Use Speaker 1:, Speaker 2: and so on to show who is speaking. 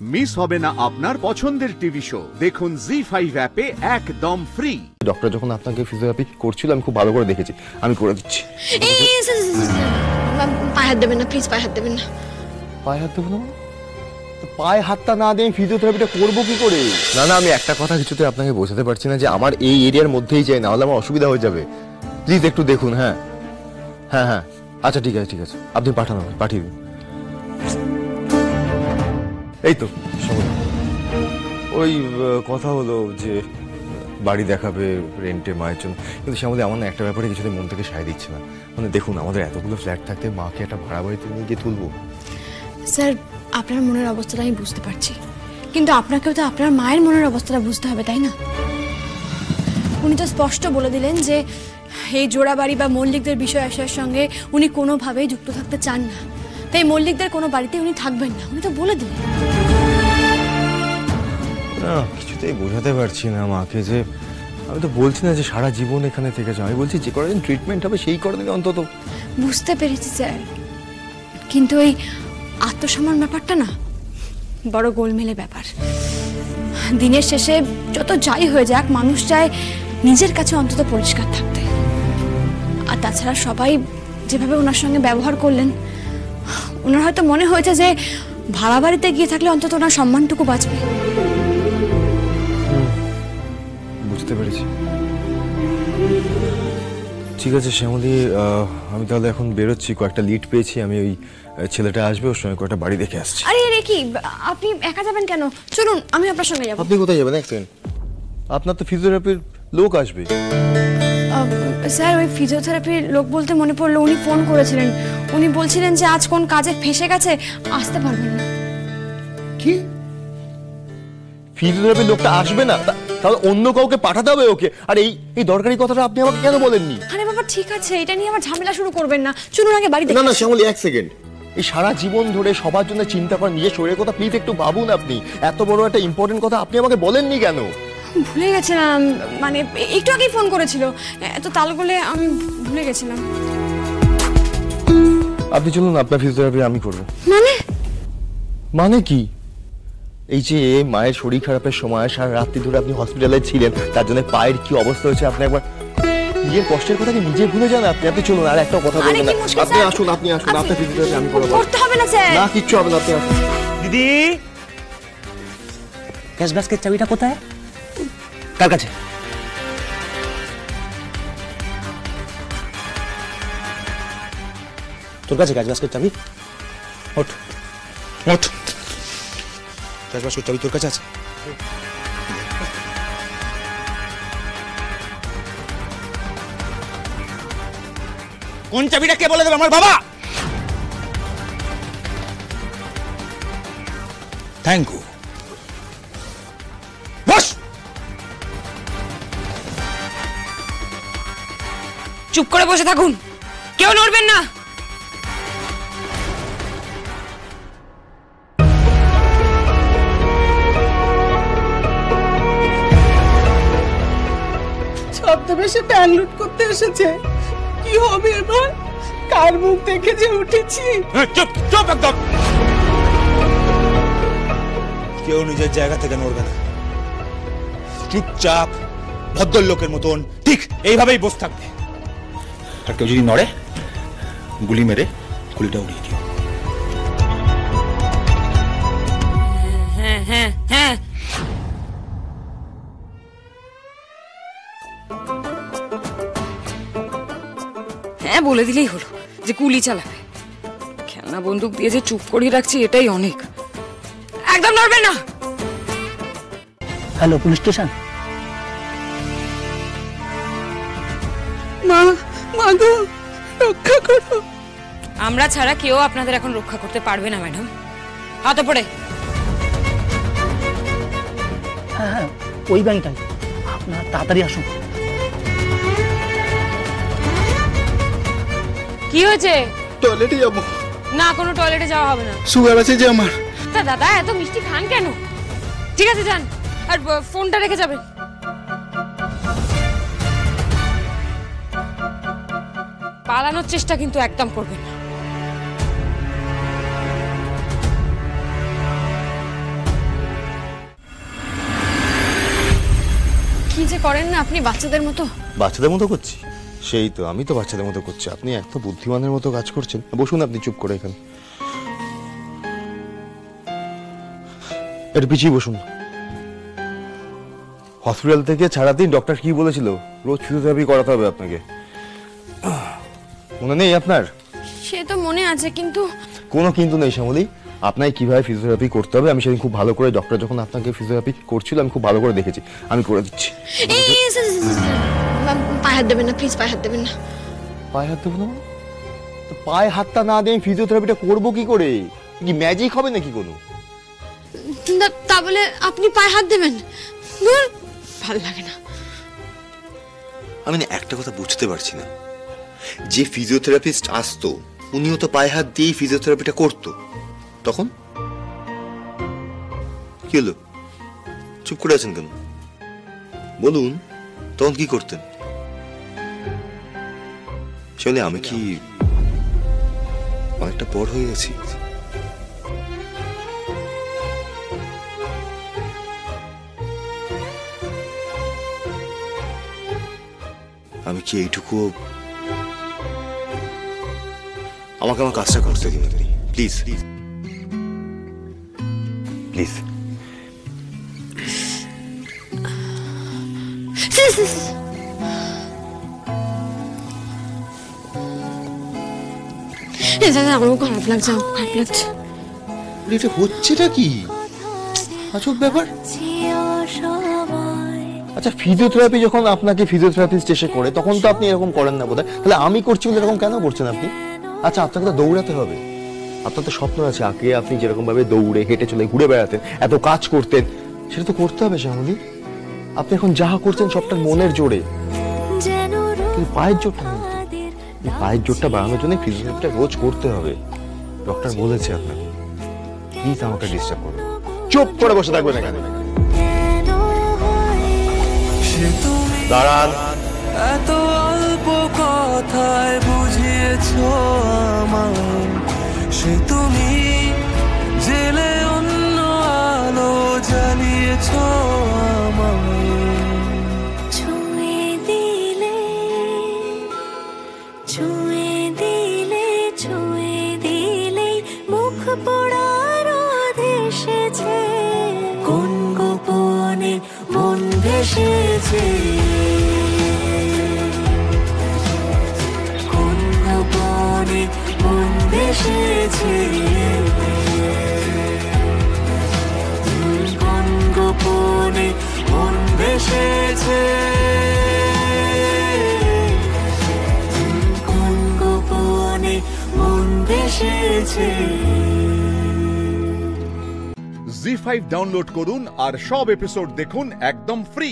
Speaker 1: Miss হবে না আপনার পছন্দের টিভি শো। দেখুন জি5 অ্যাপে একদম ফ্রি।
Speaker 2: ডক্টর যখন আপনাকে ফিজিওথেরাপি করছিল আমি খুব ভালো করে দেখেছি, আমি করে দিচ্ছি।
Speaker 3: পায়ে হাত দেবেন না প্লিজ, পায়ে হাত দেবেন না।
Speaker 2: পায়ে হাত দেবো না? পায়ে হাতটা না দিয়ে ফিজিওথেরাপিটা করবো কি করে? না না, আমি একটা কথা কিছুতে আপনাকে বোঝাতে পারছি না যে আমার এই এরিয়ার মধ্যেই চাই, না হলে আমার অসুবিধা হয়ে যাবে। প্লিজ একটু দেখুন। হ্যাঁ হ্যাঁ হ্যাঁ, আচ্ছা ঠিক আছে ঠিক আছে, আপনি পাঠান, পাঠিয়ে দিন। এই তো ওই কথা হলো যে বাড়ি দেখাবে রেন্টে মায়ের জন্য, কিন্তু শ্যামলী আমার না একটা ব্যাপারে কিছুতে মন থেকে সায় দিচ্ছে না। মানে দেখুন, আমাদের এতগুলো ফ্ল্যাট থাকতে মাকে একটা ভাড়া বাড়িতে নিয়ে গিয়ে তুলবো।
Speaker 3: স্যার, আপনার মনের অবস্থাটা আমি বুঝতে পারছি, কিন্তু আপনাকেও তো আপনার মায়ের মনের অবস্থাটা বুঝতে হবে, তাই না? উনি তো স্পষ্ট বলে দিলেন যে এই জোড়াবাড়ি বা মল্লিকদের বিষয় আসার সঙ্গে উনি কোনোভাবেই যুক্ত থাকতে চান না, তাই মল্লিকদের কোনো বাড়িতে উনি থাকবেন না, উনি তো বলে দিলেন।
Speaker 2: না, কিছুতেই বোঝাতে পারছি না মাকে যে আমি তো বলছি না যে সারা জীবন এখানে থেকে যাও, আমি বলছি যে কদিন ট্রিটমেন্ট হবে সেই কদিন অন্তত।
Speaker 3: বুঝতে পেরেছি স্যার, কিন্তু এই আত্মসম্মান ব্যাপারটা না বড় গোলমেলে ব্যাপার। দিনের শেষে যত যাই হয়ে যাক, মানুষ চায় নিজের কাছে অন্তত পরিষ্কার থাকতে। আর তাছাড়া সবাই যেভাবে ওনার সঙ্গে ব্যবহার করলেন, ওনার হয়তো মনে হয়েছে যে ভাড়া বাড়িতে গিয়ে থাকলে অন্তত ওনার সম্মানটুকু বাঁচবে।
Speaker 2: বুঝতে পেরেছি। ঠিক আছে শ্যামলী, আমি তাহলে এখন বেরোচ্ছি, কয়েকটা লিড পেয়েছি, আমি ওই ছেলেটা আসবে, ওর সঙ্গে কয়েকটা বাড়ি দেখে আসছি।
Speaker 3: আরে কি, আপনি একা যাবেন কেন? চলুন আমি আপনার সঙ্গে যাব।
Speaker 2: আপনি কোথায় যাবেন? এক সেকেন্ড, আপনার তো ফিজিওথেরাপির লোক আসবে।
Speaker 3: স্যার, ওই ফিজিওথেরাপির লোক বলতে মনে পড়লো, উনি ফোন করেছিলেন, উনি বলছিলেন যে আজ কোন কাজে ফেঁসে গেছে, আসতে পারবেন না।
Speaker 2: কি? ফিজিওথেরাপির লোকটা আসবে না? তাহলে অন্য কাউকে পাঠাতে হবে ওকে। আর এই দরকারি কথাটা আপনি আমাকে কেন বলেননি?
Speaker 3: আরে বাবা ঠিক আছে, এটা নিয়ে আবার ঝামেলা শুরু করবেন না, চলুন আগে বাড়ি দেখে।
Speaker 2: না না শ্যামলী, এক সেকেন্ড, এই সারা জীবন ধরে সবার জন্য চিন্তা করেন, নিজের শরীরের কথা প্লিজ একটু ভাবুন। আপনি এত বড় একটা ইম্পর্টেন্ট কথা আপনি আমাকে বলেননি কেন?
Speaker 3: ভুলে গেছিলাম, মানে একটু আগেই ফোন করেছিল, এত তালগোলে আমি ভুলে গেছিলাম।
Speaker 2: আপনি চলুন, আপনার ফিজিওথেরাপি আমি করব। মানে কি? এই যে মায়ের শরীর খারাপের সময় সারা রাত্রি ধরে আপনি হসপিটালে ছিলেন, তার জন্য পায়ের কি অবস্থা হয়েছে আপনি একবার নিজের কষ্টের কথা কি নিজে ভুলে যান আপনি? আপনি চলুন, আর একটা কথা বলবেন না। আপনি আসুন, আপনি আসুন, আপনার ফিজিওথেরাপি আমি করব।
Speaker 3: করতে হবে না স্যার।
Speaker 2: না, কিচ্ছু হবে না, আপনি আসুন।
Speaker 4: দিদি, ক্যাশ বাস্কেট চাবিটা কোথায়? কার কাছে? তোর কাছে ক্যাশ বাস্কেট চাবি? ওঠ ওঠ, ক্যাশ বাস্কেট চাবি তোর কাছে আছে? কোন চাবিটা কে বলে দেবে? আমার বাবা। Thank you. বস।
Speaker 5: চুপ করে বসে থাকুন, কেউ নড়বেন না।
Speaker 6: ছদ্মবেশে প্যান লুট করতে এসেছে, কি হবে এবার? কার মুখ দেখে যে উঠেছি।
Speaker 4: চুপ চুপ একদম। কেউ নিজের জায়গা থেকে নড়বে না, চুপচাপ ভদ্রলোকের মতন ঠিক এইভাবেই বসে থাকবে। আর কেউ যদি নড়ে, গুলি মেরে গুলিটা উড়িয়ে দিও।
Speaker 5: হ্যাঁ হ্যাঁ হ্যাঁ, হ্যাঁ বলে দিলেই হলো যে গুলি চালাবে। খেলনা বন্দুক দিয়ে যে চুপ করিয়ে রাখছি এটাই অনেক। একদম নড়বে না।
Speaker 4: Hello, police station.
Speaker 6: মা, মা গো, রক্ষা করো।
Speaker 5: আমরা ছাড়া কেউ আপনাদের এখন রক্ষা করতে পারবে না ম্যাডাম। হাতে পড়ে।
Speaker 4: হ্যাঁ হ্যাঁ, ওই ব্যাংকটাই, আপনার তাড়াতাড়ি আসুন।
Speaker 5: কি হয়েছে?
Speaker 6: টয়লেটে যাবো।
Speaker 5: না, কোনো টয়লেটে যাওয়া হবে না।
Speaker 6: সুগার আছে যে আমার।
Speaker 5: তা দাদা এত মিষ্টি খান কেন? ঠিক আছে যান, আর ফোনটা রেখে যাবেন। পালানোর চেষ্টা কিন্তু একদম করবেন না।
Speaker 3: যে করেন না আপনি বাচ্চাদের মতো।
Speaker 2: বাচ্চাদের মতো করছি? সেই তো, আমি তো বাচ্চাদের মতো করছি, আপনি এত বুদ্ধিমানের মতো কাজ করছেন। বসুন আপনি চুপ করে এখানে, একটু পিছিয়ে বসুন। হসপিটাল থেকে ছাড়াতেই ডক্টর কি বলেছিল? রোজ ফিজিওথেরাপি করাতে হবে আপনাকে, মনে নেই আপনার?
Speaker 3: সে তো মনে আছে, কিন্তু
Speaker 2: কোনো কিন্তু নেই শ্যামলী। আপনাকে কিভাবে ফিজিওথেরাপি করতে হবে আমি সেদিন খুব ভালো করে, ডক্টর যখন আপনাকে ফিজিওথেরাপি করছিল আমি খুব ভালো করে দেখেছি, আমি করে দিচ্ছি।
Speaker 3: পায়ে হাত দেবেন না প্লিজ, পায়ে হাত দেবেন না।
Speaker 2: পায়ে হাত দেবো না? তো পায়ে হাতটা না দিয়ে ফিজিওথেরাপিটা করবো কি করে? কি ম্যাজিক হবে নাকি কোনো?
Speaker 3: তা বলে আপনি পায়ে হাত দেবেন? ভালো লাগে না।
Speaker 2: আমি না একটা কথা বুঝতে পারছি না, যে ফিজিওথেরাপিস্ট আসতো উনিও তো পায়ে হাত দিয়েই ফিজিওথেরাপিটা করতো, তখন কি হলো? চুপ করে আছেন কেন? বলুন, তখন কি করতেন? চলে, আমি কি অনেকটা বড় হয়ে গেছি? আমি কি এইটুকু, আমাকে আমার কাজটা করতে দিন আপনি প্লিজ, প্লিজ প্লিজ।
Speaker 3: আমারও খারাপ লাগছে, খারাপ লাগছে।
Speaker 2: এটা হচ্ছেটা কি আজব ব্যাপার? আচ্ছা, ফিজিওথেরাপি যখন আপনাকে ফিজিওথেরাপিস্ট এসে করে তখন তো আপনি এরকম করেন না বোধহয়, তাহলে আমি করছি বলে এরকম কেন করছেন আপনি? আচ্ছা, আপনাকে তো দৌড়াতে হবে, আপনার তো স্বপ্ন আছে, আগে আপনি যেরকম ভাবে দৌড়ে হেঁটে চলে ঘুরে বেড়াতেন, এত কাজ করতেন, সেটা তো করতে হবে শ্যামলী। আপনি এখন যা করছেন সবটা মনের জোরে, কিন্তু পায়ের জোরটা নেই। পায়ের জোরটা বাড়ানোর জন্য ফিজিওথেরাপিটা রোজ করতে হবে, ডক্টর বলেছে আপনাকে। প্লিজ আমাকে ডিস্টার্ব করুন, চুপ করে বসে থাকবেন এখানে। দাঁড়ান।
Speaker 7: এত অল্প কথায় বুঝিয়েছো আমায়, সে তুমি জেলে অন্য আলো জ্বালিয়েছো আমায়।
Speaker 8: ছুঁয়ে দিলে ছুঁয়ে দিলে ছুঁয়ে দিলে মুখ পোড়ার এসেছে, কোন গোপনে মন ভেসেছে, কোন গোপনে মন ভেসেছে, কোন গোপনে মন ভেসেছে, কোন গোপনে মন ভেসেছে।
Speaker 1: জি5 ডাউনলোড করুন আর সব এপিসোড দেখুন একদম ফ্রি।